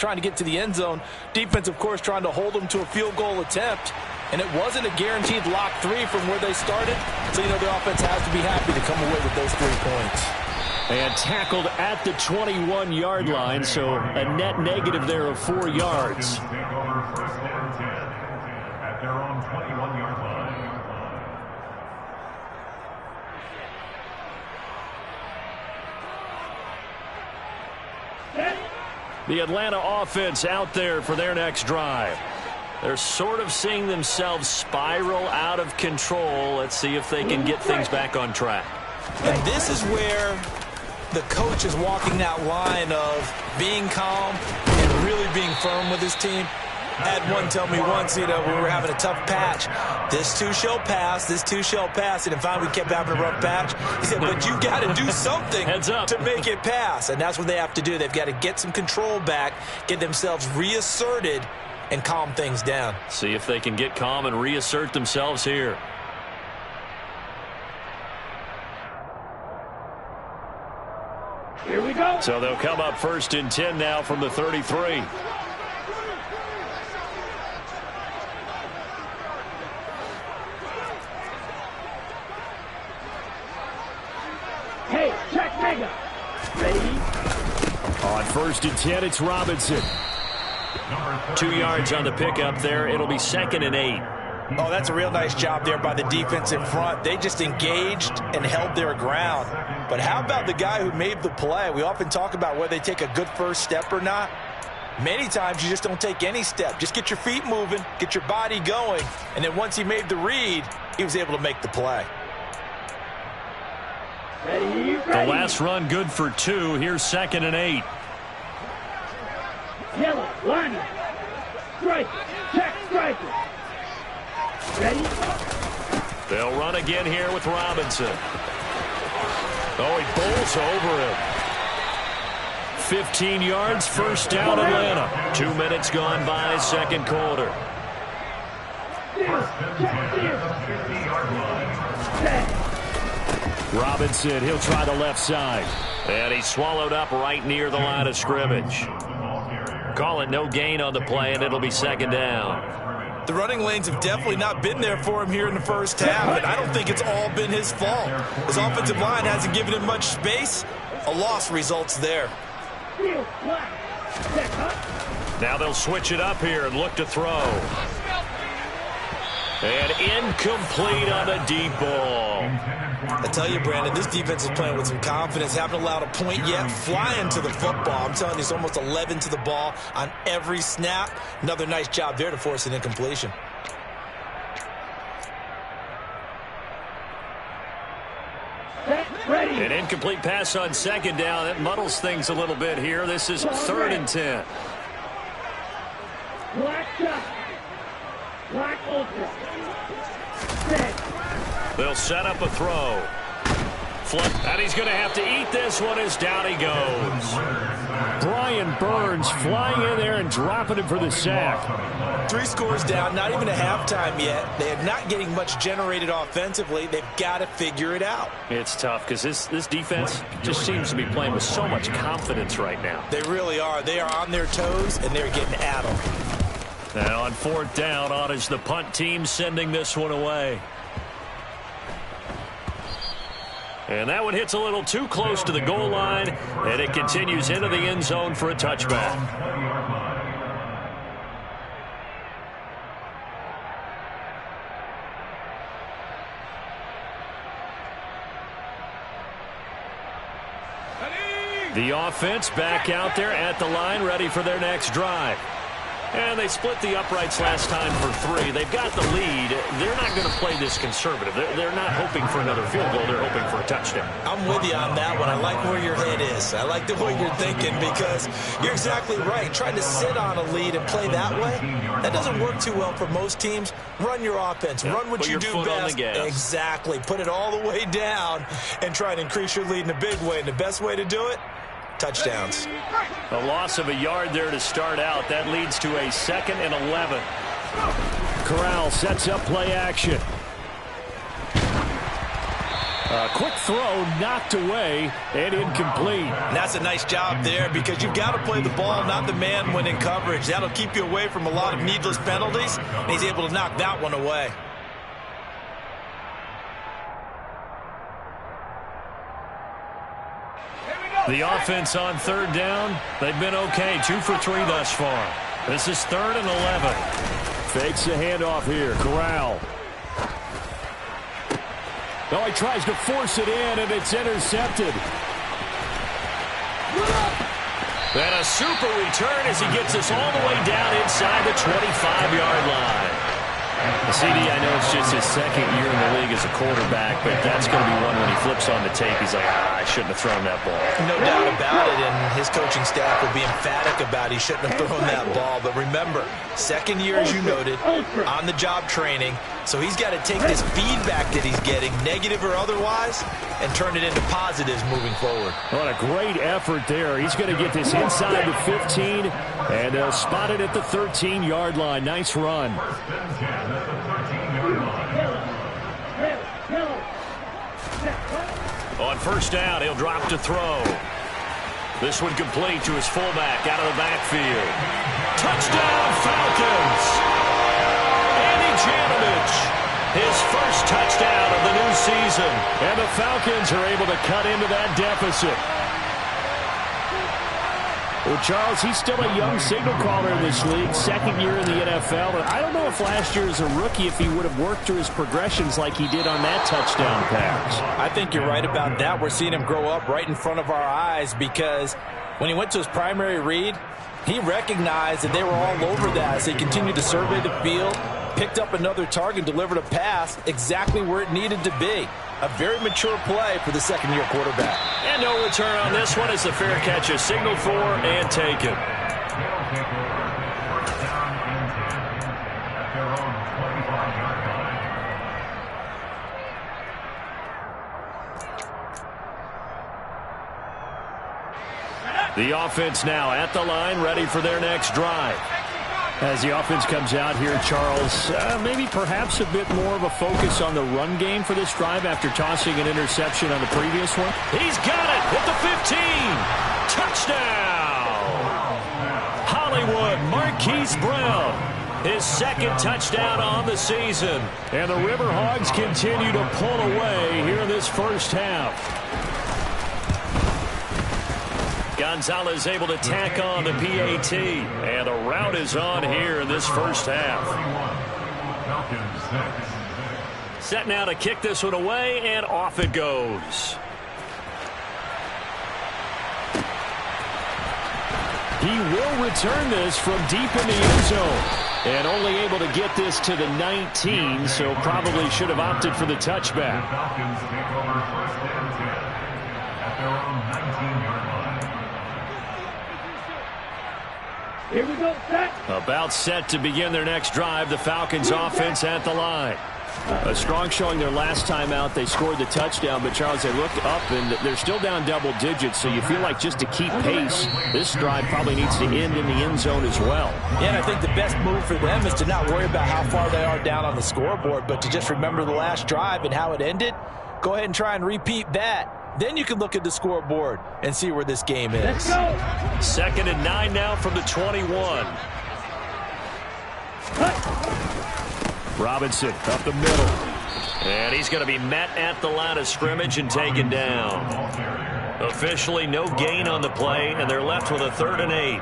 trying to get to the end zone. Defense, of course, trying to hold them to a field goal attempt. And it wasn't a guaranteed lock 3 from where they started. So, their offense has to be happy to come away with those 3 points. And tackled at the 21-yard line, so a net negative there of 4 yards. The Atlanta offense out there for their next drive. They're sort of seeing themselves spiral out of control. Let's see if they can get things back on track. And this is where the coach is walking that line of being calm and really being firm with his team. I had one tell me once, we were having a tough patch. This too shall pass, this too shall pass. And finally we kept having a rough patch. He said, but you got to do something to make it pass. And that's what they have to do. They've got to get some control back, get themselves reasserted, and calm things down. See if they can get calm and reassert themselves here. Here we go. So they'll come up 1st and 10 now from the 33. Hey, check mega. Ready? On 1st and 10, it's Robinson. 2 yards on the pickup there. It'll be 2nd and 8. Oh, that's a real nice job there by the defense in front. They just engaged and held their ground. But how about the guy who made the play? We often talk about whether they take a good first step or not. Many times you just don't take any step. Just get your feet moving, get your body going, and then once he made the read, he was able to make the play. Ready, ready. The last run good for 2. Here's 2nd and 8. Yellow, line, strike, check, strike. Ready? They'll run again here with Robinson. Oh, he bowls over him. 15 yards, 1st down Atlanta. 2 minutes gone by, 2nd quarter. Robinson, he'll try the left side. And he's swallowed up right near the line of scrimmage. Call it no gain on the play, and it'll be 2nd down. The running lanes have definitely not been there for him here in the first half, and I don't think it's all been his fault. His offensive line hasn't given him much space. A loss results there. Now they'll switch it up here and look to throw. And incomplete on a deep ball. I tell you, Brandon, this defense is playing with some confidence. Haven't allowed a point yet. Flying to the football. I'm telling you, it's almost 11 to the ball on every snap. Another nice job there to force an incompletion. An incomplete pass on 2nd down. That muddles things a little bit here. This is 3rd and 10. Black shot. Black ultra. They'll set up a throw. And he's going to have to eat this one as down he goes. Brian Burns flying in there and dropping him for the sack. 3 scores down, not even a halftime yet. They are not getting much generated offensively. They've got to figure it out. It's tough because this defense just seems to be playing with so much confidence right now. They really are. They are on their toes, and they're getting at them. Now on 4th down, on is the punt team sending this one away. And that one hits a little too close to the goal line, and it continues into the end zone for a touchback. The offense back out there at the line, ready for their next drive. And they split the uprights last time for 3. They've got the lead. They're not going to play this conservative. They're not hoping for another field goal. They're hoping for a touchdown. I'm with you on that one. I like where your head is. I like the way you're thinking because you're exactly right. Trying to sit on a lead and play that way, that doesn't work too well for most teams. Run your offense. Run what you do best. Exactly. Put it all the way down and try to increase your lead in a big way. And the best way to do it, touchdowns. A loss of a yard there to start out. That leads to a 2nd and 11. Corral sets up play action. Quick throw knocked away and incomplete. And that's a nice job there because you've got to play the ball, not the man when in coverage. That'll keep you away from a lot of needless penalties, and he's able to knock that one away. The offense on third down, they've been okay. 2 for 3 thus far. This is 3rd and 11. Fakes the handoff here. Corral. Oh, he tries to force it in, and it's intercepted. And a super return as he gets us all the way down inside the 25-yard line. CD, I know it's just his 2nd year in the league as a quarterback, but that's going to be one when he flips on the tape. He's like, I shouldn't have thrown that ball. No doubt about it, and his coaching staff will be emphatic about he shouldn't have thrown that ball. But remember, 2nd year, as you noted, on-the-job training, so he's got to take this feedback that he's getting, negative or otherwise, and turn it into positives moving forward. What a great effort there. He's going to get this inside the 15, and they'll spot it at the 13-yard line. Nice run. On first down, he'll drop to throw. This one complete to his fullback out of the backfield. Touchdown, Falcons! Andy Janovich, his first touchdown of the new season. And the Falcons are able to cut into that deficit. Well, Charles, he's still a young signal caller in this league, 2nd year in the NFL. But I don't know if last year as a rookie, if he would have worked through his progressions like he did on that touchdown pass. I think you're right about that. We're seeing him grow up right in front of our eyes because when he went to his primary read, he recognized that they were all over that. So he continued to survey the field, picked up another target, delivered a pass exactly where it needed to be. A very mature play for the 2nd-year quarterback. And no return on this one as the fair catch is signaled for and taken. The offense now at the line, ready for their next drive. As the offense comes out here, Charles, maybe perhaps a bit more of a focus on the run game for this drive after tossing an interception on the previous one. He's got it at the 15. Touchdown! Hollywood Marquise Brown, his 2nd touchdown on the season. And the Riverhogs continue to pull away here in this first half. Gonzalez able to tack on the PAT, and the route is on here in this first half. Set now to kick this one away, and off it goes. He will return this from deep in the end zone, and only able to get this to the 19, so probably should have opted for the touchback. Here we go, set. About set to begin their next drive. The Falcons offense at the line. A strong showing their last time out. They scored the touchdown, but Charles, they looked up and they're still down double digits, so you feel like just to keep pace, this drive probably needs to end in the end zone as well. Yeah, and I think the best move for them is to not worry about how far they are down on the scoreboard, but to just remember the last drive and how it ended. Go ahead and try and repeat that. Then you can look at the scoreboard and see where this game is. Let's go. 2nd and 9 now from the 21. Robinson up the middle. And he's going to be met at the line of scrimmage and taken down. Officially no gain on the play, and they're left with a 3rd and 8.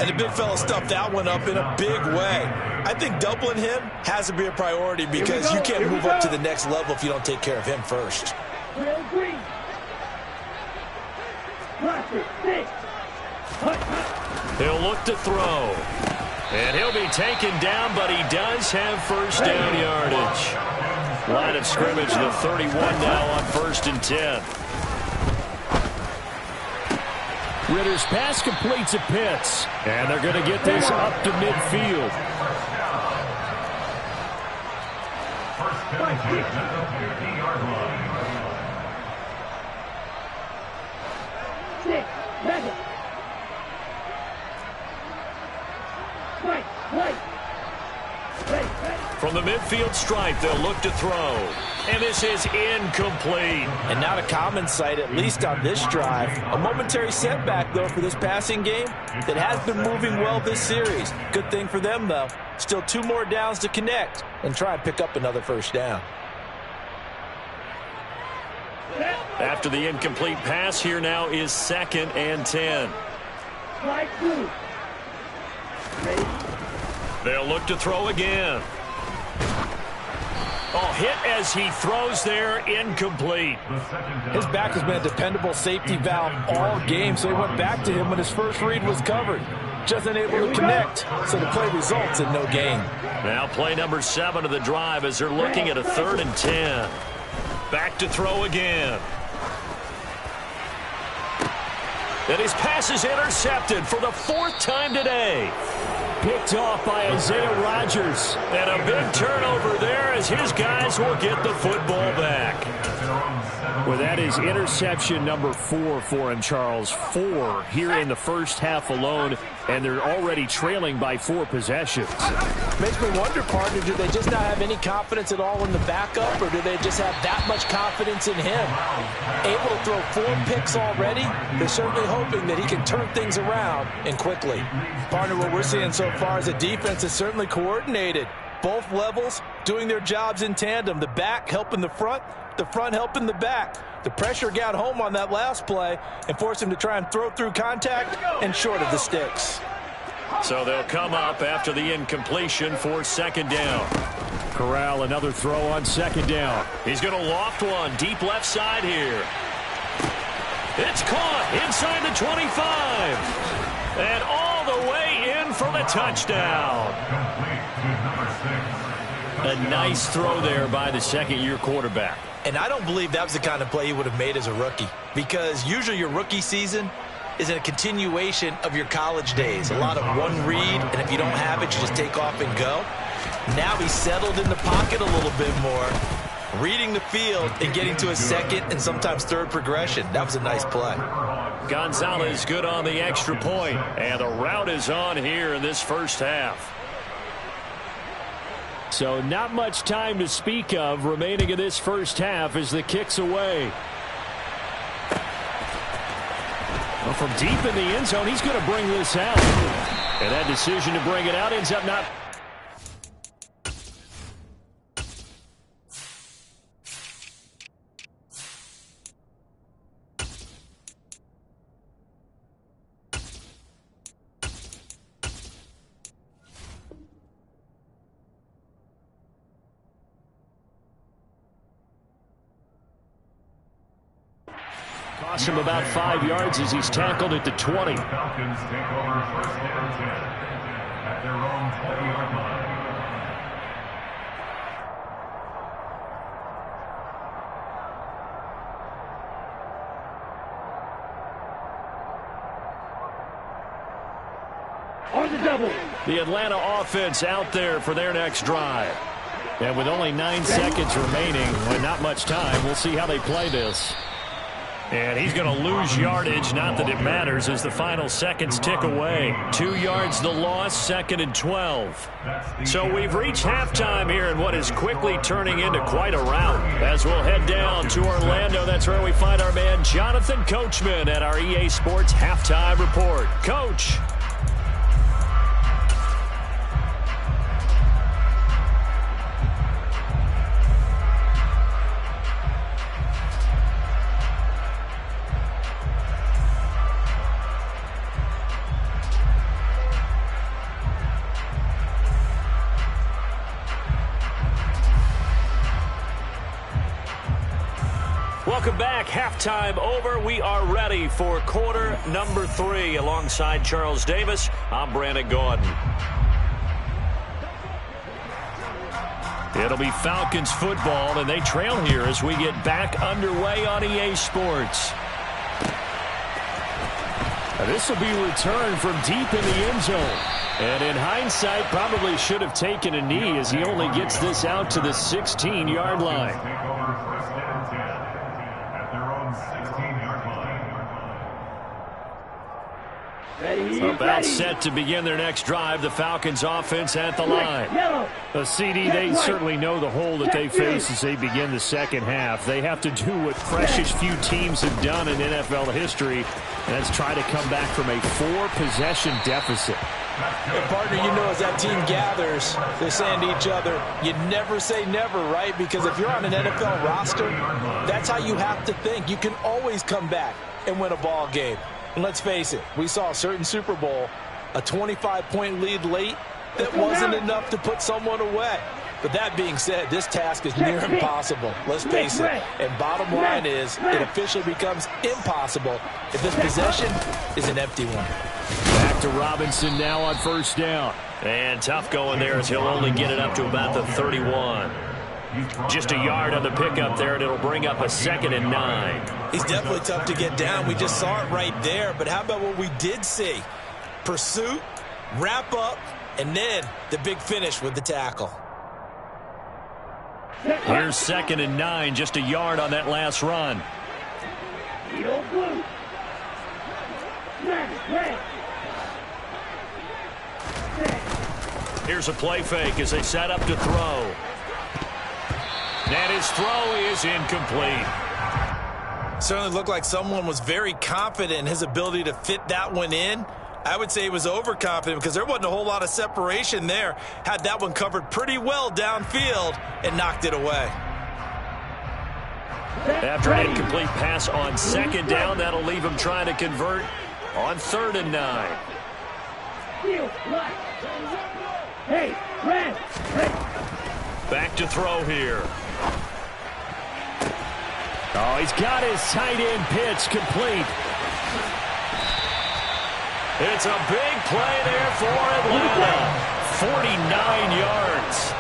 And the big fella stuffed that one up in a big way. I think doubling him has to be a priority because you can't move up to the next level if you don't take care of him first. Real green. He'll look to throw. And he'll be taken down, but he does have first down yardage. Line of scrimmage, the 31 now on 1st and 10. Ritter's pass completes to Pitts. And they're going to get this up to midfield. From the midfield stripe, they'll look to throw. And this is incomplete. And not a common sight, at least on this drive. A momentary setback, though, for this passing game that has been moving well this series. Good thing for them, though. Still 2 more downs to connect and try and pick up another first down. After the incomplete pass, here now is 2nd and 10. Strike 2. They'll look to throw again. Oh, hit as he throws there, incomplete. His back has been a dependable safety valve all game, so he went back to him when his first read was covered. Just unable to connect, so the play results in no gain. Now play number 7 of the drive as they're looking at a 3rd and 10. Back to throw again. And his pass is intercepted for the 4th time today. Picked off by Isaiah Rodgers. And a big turnover there as his guys will get the football back. Well, that is interception number 4 for him, Charles. 4 here in the first half alone, and they're already trailing by 4 possessions. Makes me wonder, partner, do they just not have any confidence at all in the backup, or do they just have that much confidence in him? Able to throw 4 picks already, they're certainly hoping that he can turn things around and quickly. Partner, what we're seeing so far is a defense that's certainly coordinated. Both levels doing their jobs in tandem. The back helping the front helping the back. The pressure got home on that last play and forced him to try and throw through contact and short of the sticks. So they'll come up after the incompletion for 2nd down. Corral, another throw on 2nd down. He's going to loft one deep left side here. It's caught inside the 25. And all the way in for the touchdown. A nice throw there by the 2nd-year quarterback. And I don't believe that was the kind of play he would have made as a rookie, because usually your rookie season is a continuation of your college days. A lot of one read, and if you don't have it, you just take off and go. Now he's settled in the pocket a little bit more, reading the field and getting to a 2nd and sometimes 3rd progression. That was a nice play. Gonzalez good on the extra point, and the route is on here in this first half. So not much time to speak of remaining in this first half as the kick's away. Well, from deep in the end zone, he's going to bring this out. And that decision to bring it out ends up not... Cost him about 5 yards as he's tackled at the 20. Falcons take over 1st and 10 at their own 20-yard line. On the double. The Atlanta offense out there for their next drive. And with only 9 seconds remaining, and not much time, we'll see how they play this. And he's going to lose yardage, not that it matters, as the final seconds tick away. 2 yards the loss, 2nd and 12. So we've reached halftime here in what is quickly turning into quite a rout. As we'll head down to Orlando, that's where we find our man Jonathan Coachman at our EA Sports Halftime Report. Coach. Welcome back. Halftime over. We are ready for quarter number 3. Alongside Charles Davis, I'm Brandon Gordon. It'll be Falcons football, and they trail here as we get back underway on EA Sports. Now this will be returned from deep in the end zone. And in hindsight, probably should have taken a knee as he only gets this out to the 16-yard line. Take over 1st and 10 at their own 16-yard line. About set to begin their next drive, the Falcons offense at the line. CD, they certainly know the hole that they face as they begin the second half. They have to do what precious few teams have done in NFL history, and that's try to come back from a 4-possession deficit. And partner, you know, as that team gathers, they're saying to each other, you never say never, right? Because if you're on an NFL roster, that's how you have to think. You can always come back and win a ball game. And let's face it, we saw a certain Super Bowl, a 25-point lead late, that wasn't enough to put someone away. But that being said, this task is near impossible. Let's face it. And bottom line is, it officially becomes impossible if this possession is an empty one. Back to Robinson now on first down. And tough going there as he'll only get it up to about the 31. Just a yard on the pickup there, and it'll bring up a 2nd and 9. He's definitely tough to get down. We just saw it right there. But how about what we did see? Pursuit, wrap up, and then the big finish with the tackle. Here's 2nd and 9, just a yard on that last run. Here's a play fake as they set up to throw. And his throw is incomplete. Certainly looked like someone was very confident in his ability to fit that one in. I would say he was overconfident because there wasn't a whole lot of separation there. Had that one covered pretty well downfield and knocked it away. After an incomplete pass on 2nd down, that'll leave him trying to convert on 3rd and 9. Back to throw here. Oh, he's got his tight end pitch complete. It's a big play there for Atlanta. 49 yards.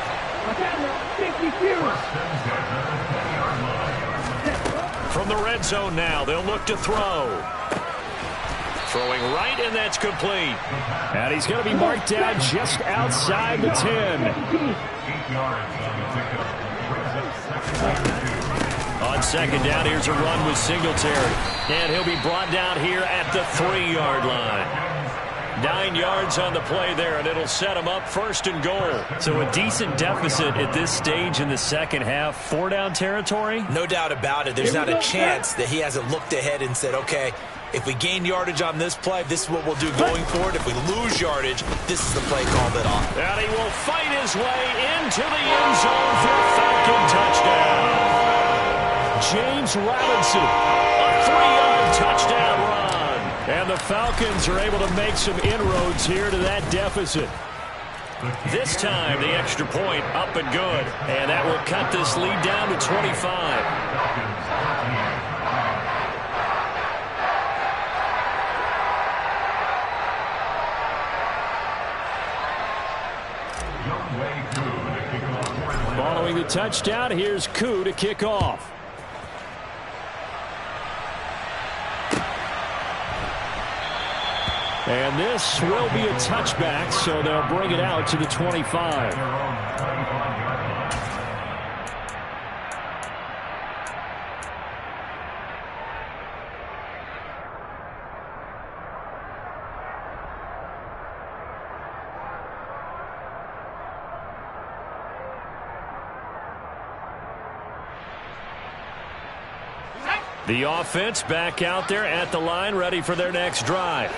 From the red zone now, they'll look to throw. Throwing right, and that's complete. And he's going to be marked down just outside the 10. On 2nd down, here's a run with Singletary. And he'll be brought down here at the 3-yard line. 9 yards on the play there, and it'll set him up 1st and goal. So a decent deficit at this stage in the second half. 4-down territory? No doubt about it. There's not a chance that he hasn't looked ahead and said, okay, if we gain yardage on this play, this is what we'll do going forward. If we lose yardage, this is the play called it on. And he will fight his way into the end zone for a Falcon touchdown. James Robinson, A 3-yard touchdown run. and the Falcons are able to make some inroads here to that deficit. This time, the extra point up and good. And that will cut this lead down to 25. Following the touchdown, here's Koo to kick off. And this will be a touchback, so they'll bring it out to the 25. The offense back out there at the line, ready for their next drive.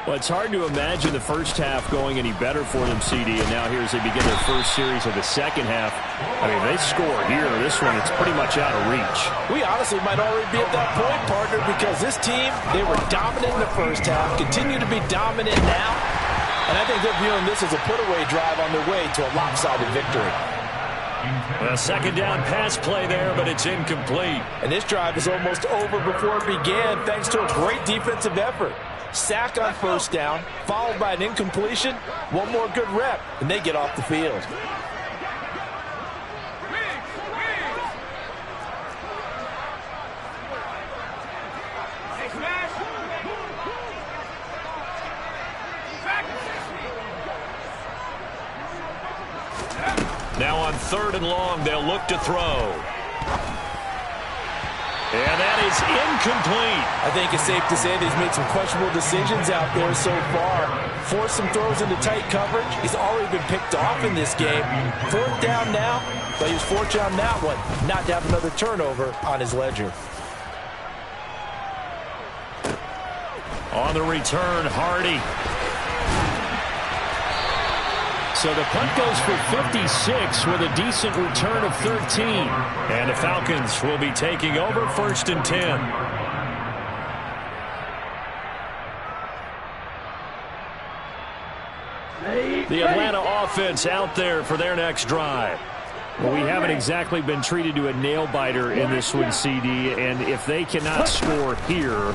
Well, it's hard to imagine the first half going any better for them, CD, and now here as they begin their first series of the second half. I mean, they score here. This one, it's pretty much out of reach. We honestly might already be at that point, partner, because this team, they were dominant in the first half, continue to be dominant now, and I think they're viewing this as a put-away drive on their way to a lopsided victory. A 2nd down pass play there, but it's incomplete. And this drive is almost over before it began, thanks to a great defensive effort. Sack on 1st down, followed by an incompletion. One more good rep, and they get off the field. Now on 3rd and long, they'll look to throw. And that is incomplete. I think it's safe to say that he's made some questionable decisions out there so far. Forced some throws into tight coverage. He's already been picked off in this game. 4th down now, but he was fortunate on that one not to have another turnover on his ledger. On the return, Hardy. So the punt goes for 56 with a decent return of 13. And the Falcons will be taking over 1st and 10. The Atlanta offense out there for their next drive. Well, we haven't exactly been treated to a nail-biter in this one, CD. And if they cannot score here,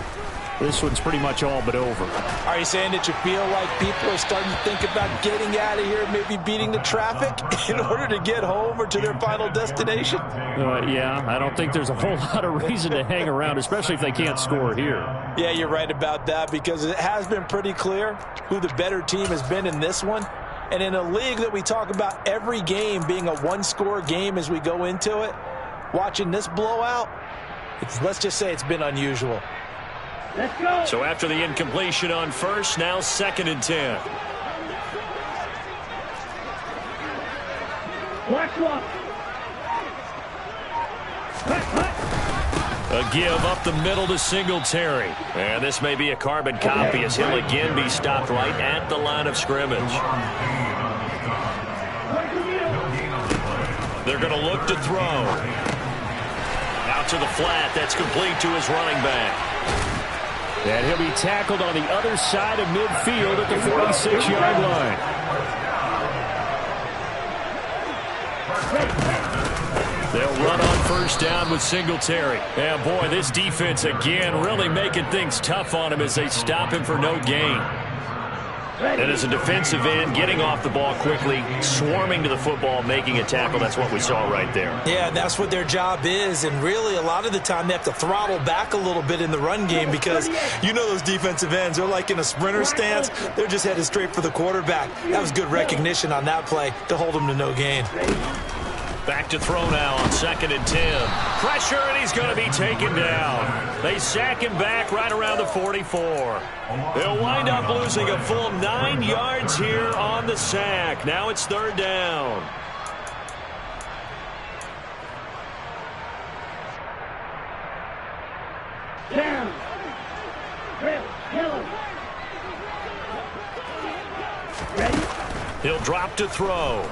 this one's pretty much all but over. Are you saying that you feel like people are starting to think about getting out of here, maybe beating the traffic in order to get home or to their final destination? Yeah, I don't think there's a whole lot of reason to hang around, especially if they can't score here. Yeah, you're right about that, because it has been pretty clear who the better team has been in this one. And in a league that we talk about every game being a one-score game as we go into it, watching this blowout, let's just say it's been unusual. Let's go. So after the incompletion on 1st, now 2nd and 10. Black swap. A give up the middle to Singletary. And this may be a carbon copy as he'll again be stopped right at the line of scrimmage. They're going to look to throw. Out to the flat. That's complete to his running back. And he'll be tackled on the other side of midfield at the 46-yard line. They'll run on 1st down with Singletary. And boy, this defense again really making things tough on him as they stop him for no gain. And as a defensive end, getting off the ball quickly, swarming to the football, making a tackle. That's what we saw right there. Yeah, that's what their job is. And really, a lot of the time, they have to throttle back a little bit in the run game because you know those defensive ends, they're like in a sprinter stance. They're just headed straight for the quarterback. That was good recognition on that play to hold him to no gain. Back to throw now on 2nd and 10. Pressure, and he's going to be taken down. They sack him back right around the 44. They'll wind up losing a full 9 yards here on the sack. Now it's 3rd down. Down. Yellow. Ready? He'll drop to throw.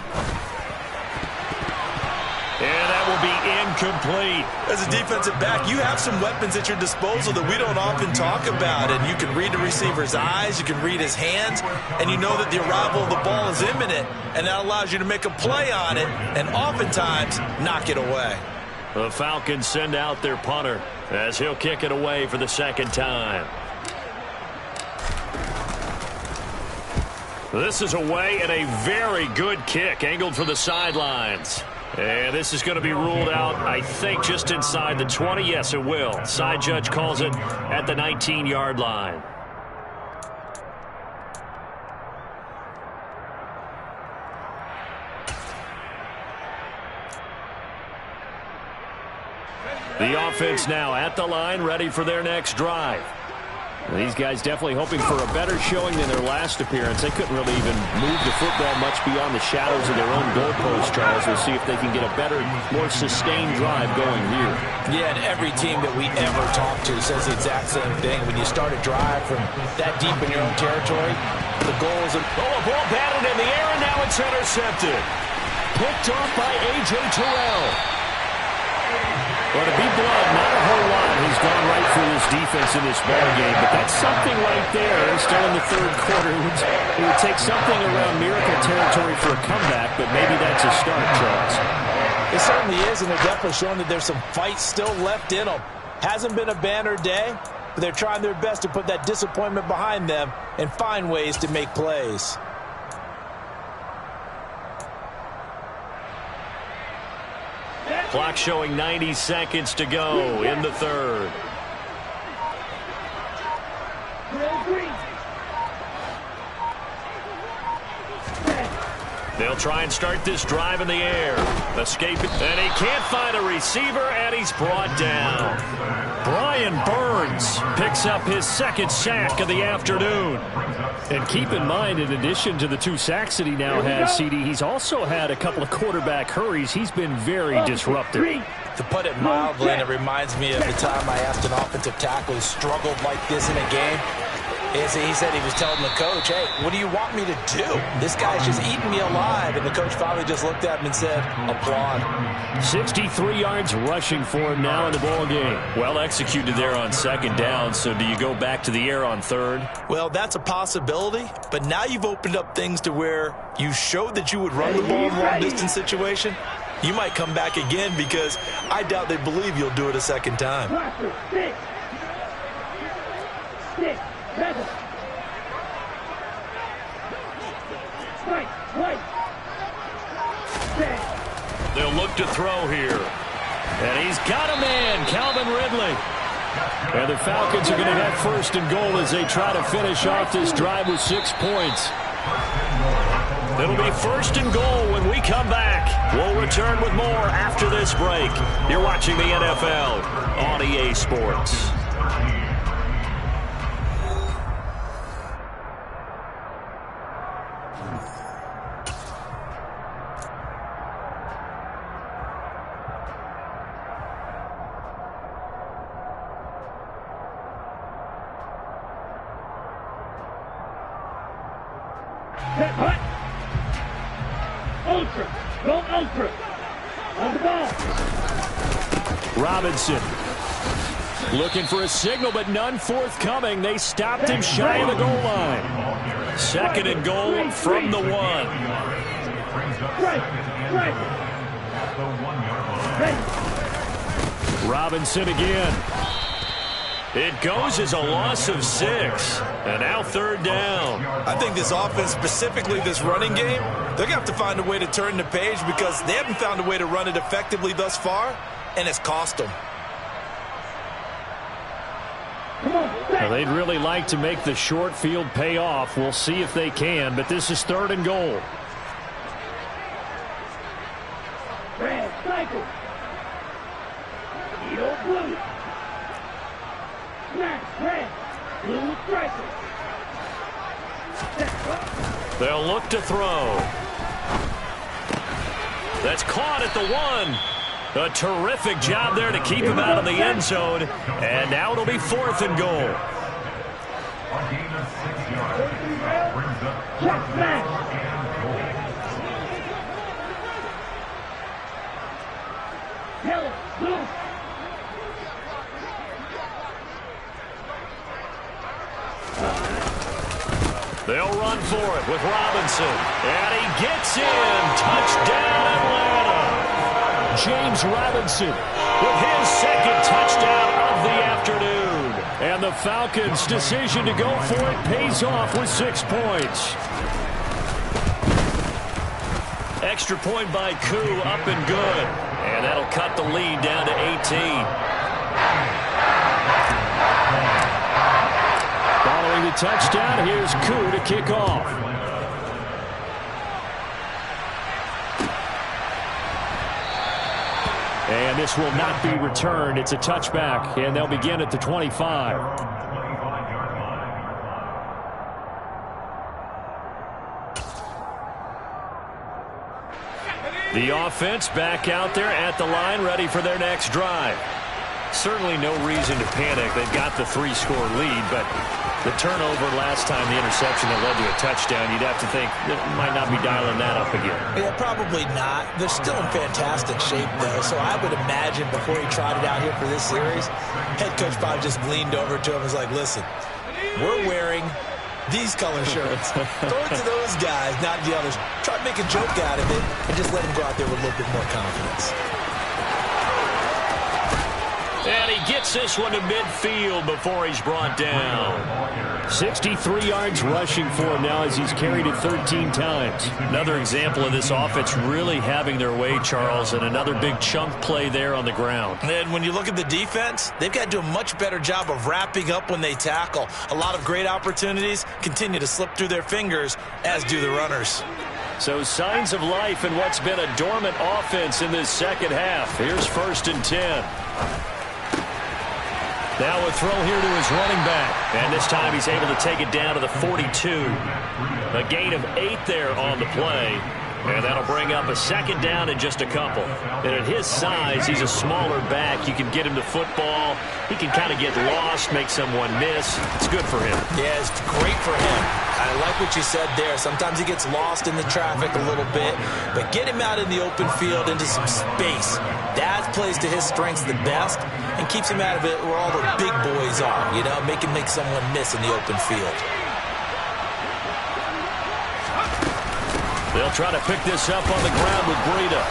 And that will be incomplete. As a defensive back, you have some weapons at your disposal that we don't often talk about. And you can read the receiver's eyes, you can read his hands, and you know that the arrival of the ball is imminent. And that allows you to make a play on it and oftentimes knock it away. The Falcons send out their punter as he'll kick it away for the 2nd time. This is away and a very good kick angled for the sidelines. And this is going to be ruled out, I think, just inside the 20. Yes, it will. Side judge calls it at the 19-yard line. The offense now at the line, ready for their next drive. These guys definitely hoping for a better showing than their last appearance. They couldn't really even move the football much beyond the shadows of their own goalpost, Charles. We'll see if they can get a better, more sustained drive going here. Yeah, and every team that we ever talk to says the exact same thing. When you start a drive from that deep in your own territory, the goal is a ball batted in the air, and now it's intercepted. Picked off by A.J. Terrell. Well, to be blunt, not a whole lot has gone right for this defense in this ball game, but that's something right there. Still in the 3rd quarter. It would take something around miracle territory for a comeback, but maybe that's a start, Charles. It certainly is, and they're definitely showing that there's some fight still left in them. Hasn't been a banner day, but they're trying their best to put that disappointment behind them and find ways to make plays. Clock showing 90 seconds to go in the 3rd. They'll try and start this drive in the air. Escaping, and he can't find a receiver, and he's brought down. Brian Burns picks up his second sack of the afternoon. And keep in mind, in addition to the 2 sacks that he now has, CD, he's also had a couple of quarterback hurries. He's been very disruptive. To put it mildly, and it reminds me of the time I asked an offensive tackle who struggled like this in a game. He said he was telling the coach, hey, what do you want me to do? This guy's just eating me alive. And the coach finally just looked at him and said, applaud. 63 yards rushing for him now in the ball game. Well executed there on second down. So do you go back to the air on third? Well, that's a possibility. But now you've opened up things to where you showed that you would run the ball in a long-distance situation. You might come back again because I doubt they believe you'll do it a second time. They'll look to throw here. And he's got a man, Calvin Ridley. And the Falcons are going to have first and goal as they try to finish off this drive with 6 points. It'll be first and goal when we come back. We'll return with more after this break. You're watching the NFL on EA Sports. Ultra. Go ultra. On the ball. Robinson looking for a signal, but none forthcoming. They stopped him shy of the goal line. Second and goal from the 1. Robinson again. It goes as a loss of 6. And now third down. I think this offense, specifically this running game, they're going to have to find a way to turn the page because they haven't found a way to run it effectively thus far, and it's cost them. Well, they'd really like to make the short field pay off. We'll see if they can, but this is third and goal. Red, cycle. Eagle, blue. Smash, red. Blue, striker. They'll look to throw. That's caught at the 1. A terrific job there to keep him out of the end zone. And now it'll be 4th and goal. Check smash. Hello, blue. They'll run for it with Robinson. And he gets in. Touchdown, Atlanta. James Robinson with his second touchdown of the afternoon. And the Falcons' decision to go for it pays off with 6 points. Extra point by Koo, up and good. And that'll cut the lead down to 18. Following the touchdown, here's Koo to kick off. And this will not be returned. It's a touchback, and they'll begin at the 25. The offense back out there at the line, ready for their next drive. Certainly no reason to panic. They've got the 3-score lead, but the turnover last time, the interception that led to a touchdown, you'd have to think that might not be dialing that up again. Yeah, probably not. They're still in fantastic shape, though, so I would imagine before he trotted out here for this series, head coach probably just leaned over to him and was like, listen, we're wearing these color shirts. Throw it to those guys, not the others. Try to make a joke out of it and just let him go out there with a little bit more confidence. And he gets this one to midfield before he's brought down. 63 yards rushing for him now as he's carried it 13 times. Another example of this offense really having their way, Charles, and another big chunk play there on the ground. And when you look at the defense, they've got to do a much better job of wrapping up when they tackle. A lot of great opportunities continue to slip through their fingers, as do the runners. So signs of life in what's been a dormant offense in this second half. Here's 1st and 10. Now a throw here to his running back. And this time he's able to take it down to the 42. A gain of 8 there on the play. And that'll bring up a 2nd down and just a couple. And at his size, he's a smaller back. You can get him the football. He can kind of get lost, make someone miss. It's good for him. Yeah, it's great for him. I like what you said there. Sometimes he gets lost in the traffic a little bit. But get him out in the open field into some space. That plays to his strengths the best and keeps him out of it where all the big boys are. You know, make someone miss in the open field. They'll try to pick this up on the ground with Breida.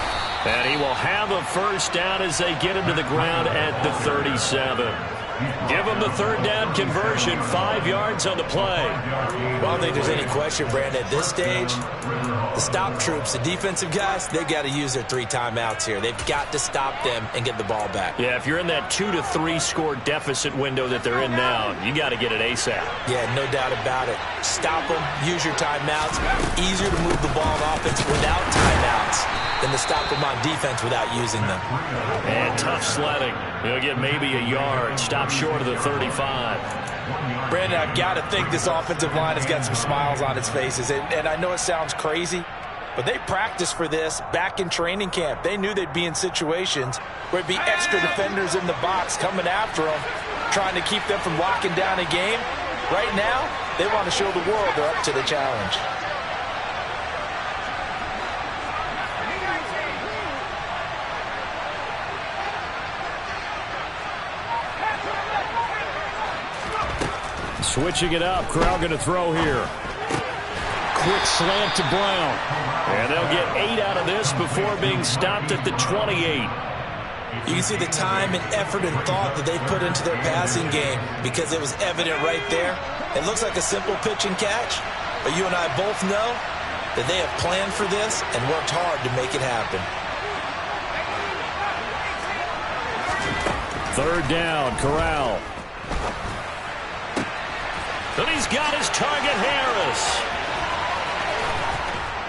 And he will have a 1st down as they get him to the ground at the 37. Give him the 3rd down conversion, 5 yards on the play. Well, I don't think there's any question, Brandon, at this stage, the stop troops, the defensive guys, they've got to use their 3 timeouts here. They've got to stop them and get the ball back. Yeah, if you're in that 2 to 3 score deficit window that they're in now, you got to get it ASAP. Yeah, no doubt about it. Stop them, use your timeouts. Easier to move the ball on offense without timeouts than to stop them on defense without using them. And tough sledding. He'll get maybe a yard. Stop short of the 35. Brandon, I've got to think this offensive line has got some smiles on its faces. And I know it sounds crazy, but they practiced for this back in training camp. They knew they'd be in situations where it'd be extra defenders in the box coming after them, trying to keep them from locking down a game. Right now, they want to show the world they're up to the challenge. Switching it up. Corral going to throw here. Quick slant to Brown. And they'll get 8 out of this before being stopped at the 28. You can see the time and effort and thought that they put into their passing game because it was evident right there. It looks like a simple pitch and catch, but you and I both know that they have planned for this and worked hard to make it happen. 3rd down, Corral. And he's got his target, Harris.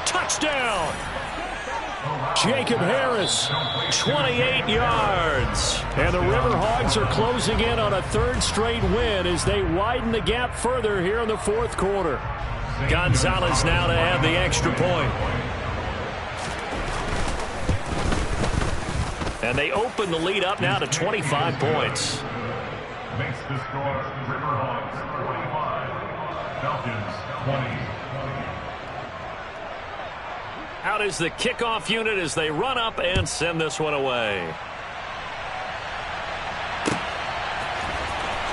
Touchdown. Jacob Harris. 28 yards. And the Riverhogs are closing in on a 3rd straight win as they widen the gap further here in the 4th quarter. Gonzalez now to have the extra point. And they open the lead up now to 25 points. Makes the score Riverhogs 45, Falcons 20. Out is the kickoff unit as they run up and send this one away.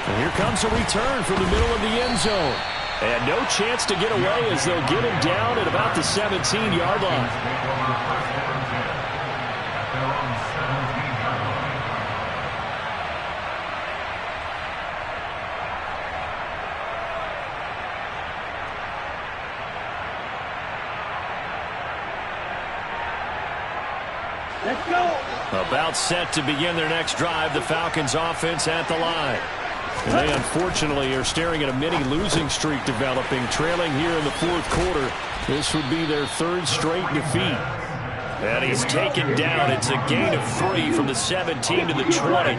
And here comes a return from the middle of the end zone. And no chance to get away as they'll get him down at about the 17-yard line. Let's go. About set to begin their next drive, the Falcons offense at the line. And they unfortunately are staring at a mini losing streak developing, trailing here in the 4th quarter. This would be their 3rd straight defeat. And he's taken down. It's a gain of 3 from the 17 to the 20.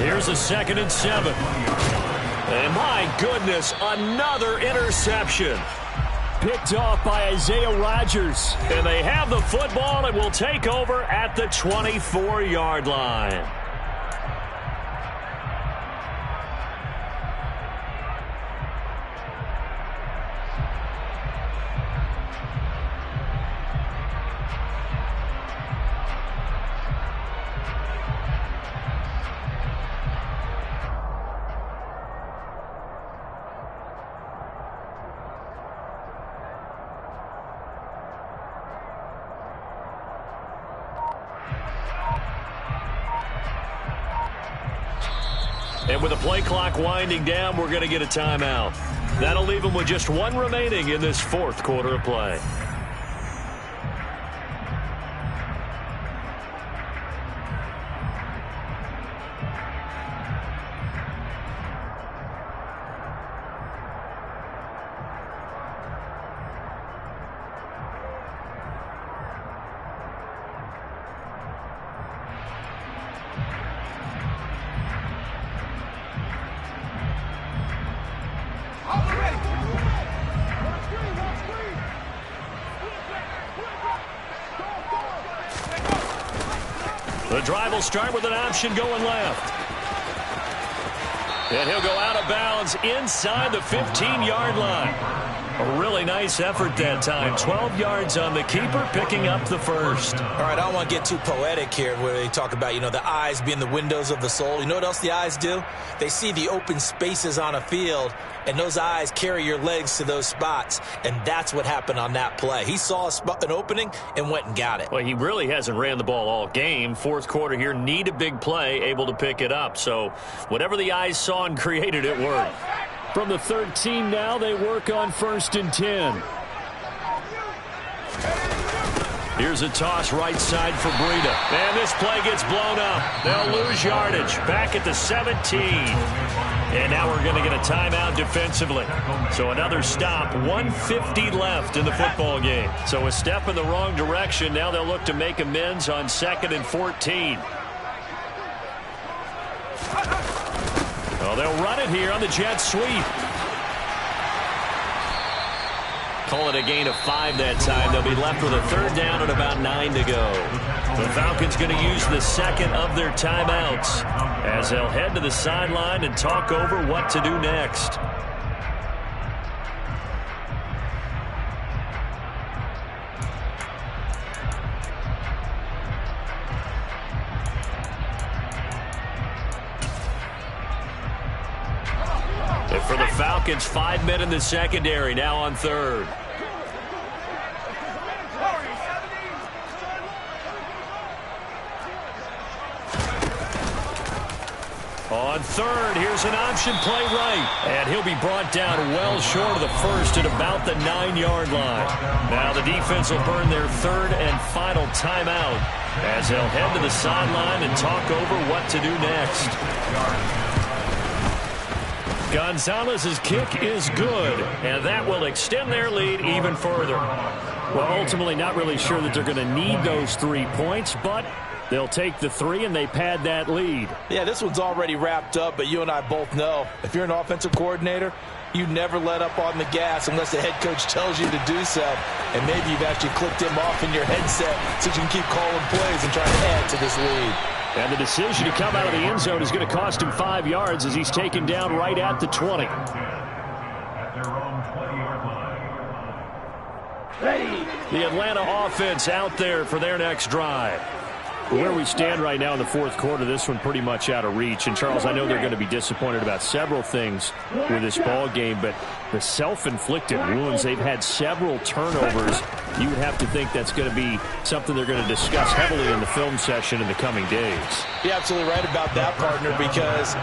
Here's a 2nd and 7. And my goodness, another interception. Picked off by Isaiah Rodgers. And they have the football and will take over at the 24-yard line. And with the play clock winding down, we're going to get a timeout. That'll leave them with just one remaining in this fourth quarter of play. The drive will start with an option going left. And he'll go out of bounds inside the 15-yard line. A really nice effort that time. 12 yards on the keeper, picking up the first. All right, I don't want to get too poetic here where they talk about, the eyes being the windows of the soul. You know what else the eyes do? They see the open spaces on a field, and those eyes carry your legs to those spots, and that's what happened on that play. He saw an opening and went and got it. Well, he really hasn't ran the ball all game. Fourth quarter here, need a big play, able to pick it up. So whatever the eyes saw and created, it worked. From the 13 now, they work on 1st and 10. Here's a toss right side for Breida. And this play gets blown up. They'll lose yardage. Back at the 17. And now we're going to get a timeout defensively. So another stop. 1:50 left in the football game. So a step in the wrong direction. Now they'll look to make amends on 2nd and 14. Well, they'll run it here on the jet sweep. Call it a gain of 5 that time. They'll be left with a 3rd down and about 9 to go. The Falcons going to use the second of their timeouts as they'll head to the sideline and talk over what to do next. And for the Falcons, 5 men in the secondary, now on 3rd. On 3rd, here's an option play right. And he'll be brought down well short of the first at about the 9-yard line. Now the defense will burn their 3rd and final timeout as they'll head to the sideline and talk over what to do next. Gonzalez's kick is good, and that will extend their lead even further. Well, ultimately not really sure that they're going to need those 3 points, but they'll take the 3 and they pad that lead. Yeah, this one's already wrapped up, but you and I both know if you're an offensive coordinator, you never let up on the gas unless the head coach tells you to do so. And maybe you've actually clicked him off in your headset so you can keep calling plays and trying to add to this lead. And the decision to come out of the end zone is going to cost him 5 yards as he's taken down right at the 20. At their own 20-yard line. The Atlanta offense out there for their next drive. Where we stand right now in the fourth quarter, this one pretty much out of reach. And, Charles, I know they're going to be disappointed about several things with this ball game, but the self-inflicted wounds, they've had several turnovers. You would have to think that's going to be something they're going to discuss heavily in the film session in the coming days. You're absolutely right about that, partner, because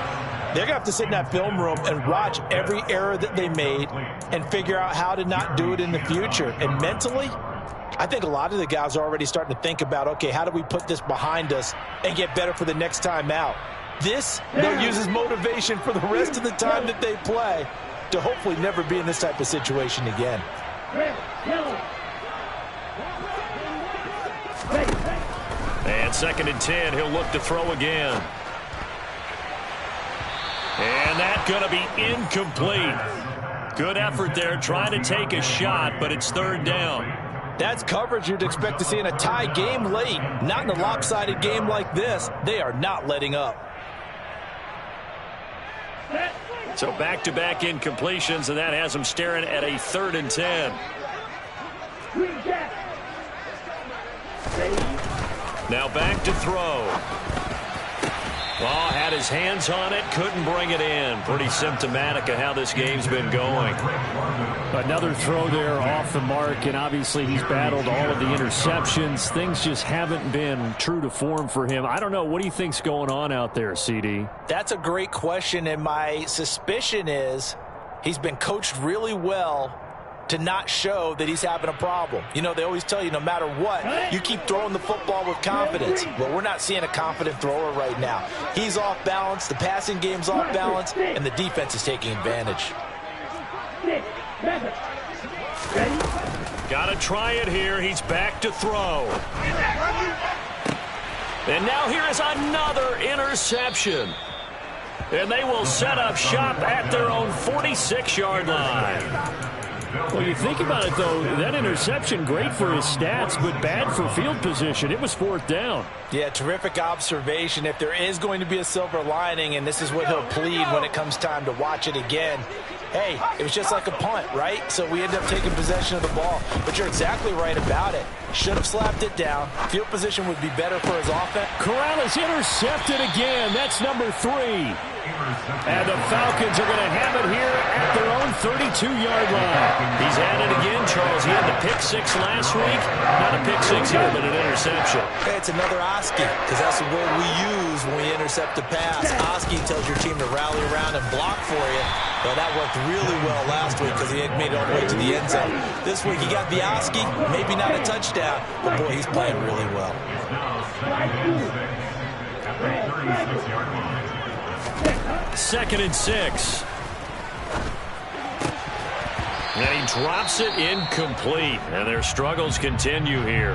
they're going to have to sit in that film room and watch every error that they made and figure out how to not do it in the future. And mentally, I think a lot of the guys are already starting to think about, okay, how do we put this behind us and get better for the next time out? This, they'll use as motivation for the rest of the time that they play to hopefully never be in this type of situation again. And 2nd and 10, he'll look to throw again. And that's going to be incomplete. Good effort there, trying to take a shot, but it's 3rd down. That's coverage you'd expect to see in a tie game late. Not in a lopsided game like this. They are not letting up. So back-to-back incompletions, and that has them staring at a 3rd and 10. Now back to throw. Well, had his hands on it, couldn't bring it in. Pretty symptomatic of how this game's been going. Another throw there off the mark, and obviously he's battled all of the interceptions. Things just haven't been true to form for him. I don't know. What do you think's going on out there, CD? That's a great question, and my suspicion is he's been coached really well to not show that he's having a problem. You know, they always tell you no matter what, you keep throwing the football with confidence. Well, we're not seeing a confident thrower right now. He's off balance, the passing game's off balance, and the defense is taking advantage. Got to try it here. He's back to throw. And now here is another interception. And they will set up shop at their own 46-yard line. Well, you think about it, though, that interception, great for his stats, but bad for field position. It was 4th down. Yeah, terrific observation. If there is going to be a silver lining, and this is what he'll plead when it comes time to watch it again, hey, it was just like a punt, right? So we end up taking possession of the ball. But you're exactly right about it. Should have slapped it down. Field position would be better for his offense. Corral is intercepted again. That's number 3. And the Falcons are going to have it here at their own 32-yard line. He's at it again, Charles. He had the pick 6 last week. Not a pick 6 here, but an interception. Hey, it's another Oski, because that's the word we use when we intercept a pass. Oski tells your team to rally around and block for you. But that worked really well last week because he had made it all the way to the end zone. This week he got the Oski, maybe not a touchdown, but boy, he's playing really well. 2nd and 6. And he drops it incomplete. And their struggles continue here.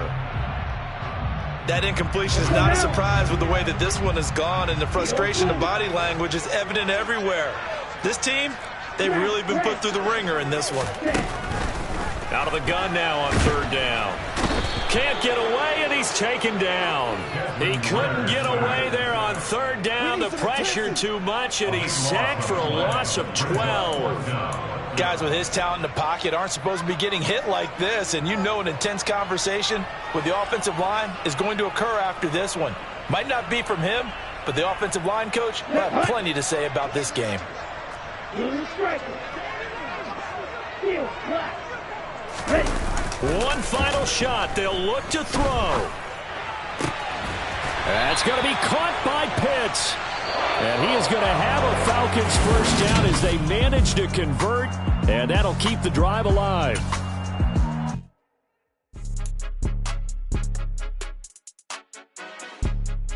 That incompletion is not a surprise with the way that this one has gone, and the frustration of body language is evident everywhere. This team, they've really been put through the ringer in this one. Out of the gun now on 3rd down. Can't get away, and he's taken down. He couldn't get away there on 3rd down. The pressure too much, and he's sacked for a loss of 12. Guys with his talent in the pocket aren't supposed to be getting hit like this, and you know an intense conversation with the offensive line is going to occur after this one. Might not be from him, but the offensive line coach will have plenty to say about this game. One final shot. They'll look to throw. That's going to be caught by Pitts. And he is going to have a Falcons 1st down as they manage to convert, and that'll keep the drive alive.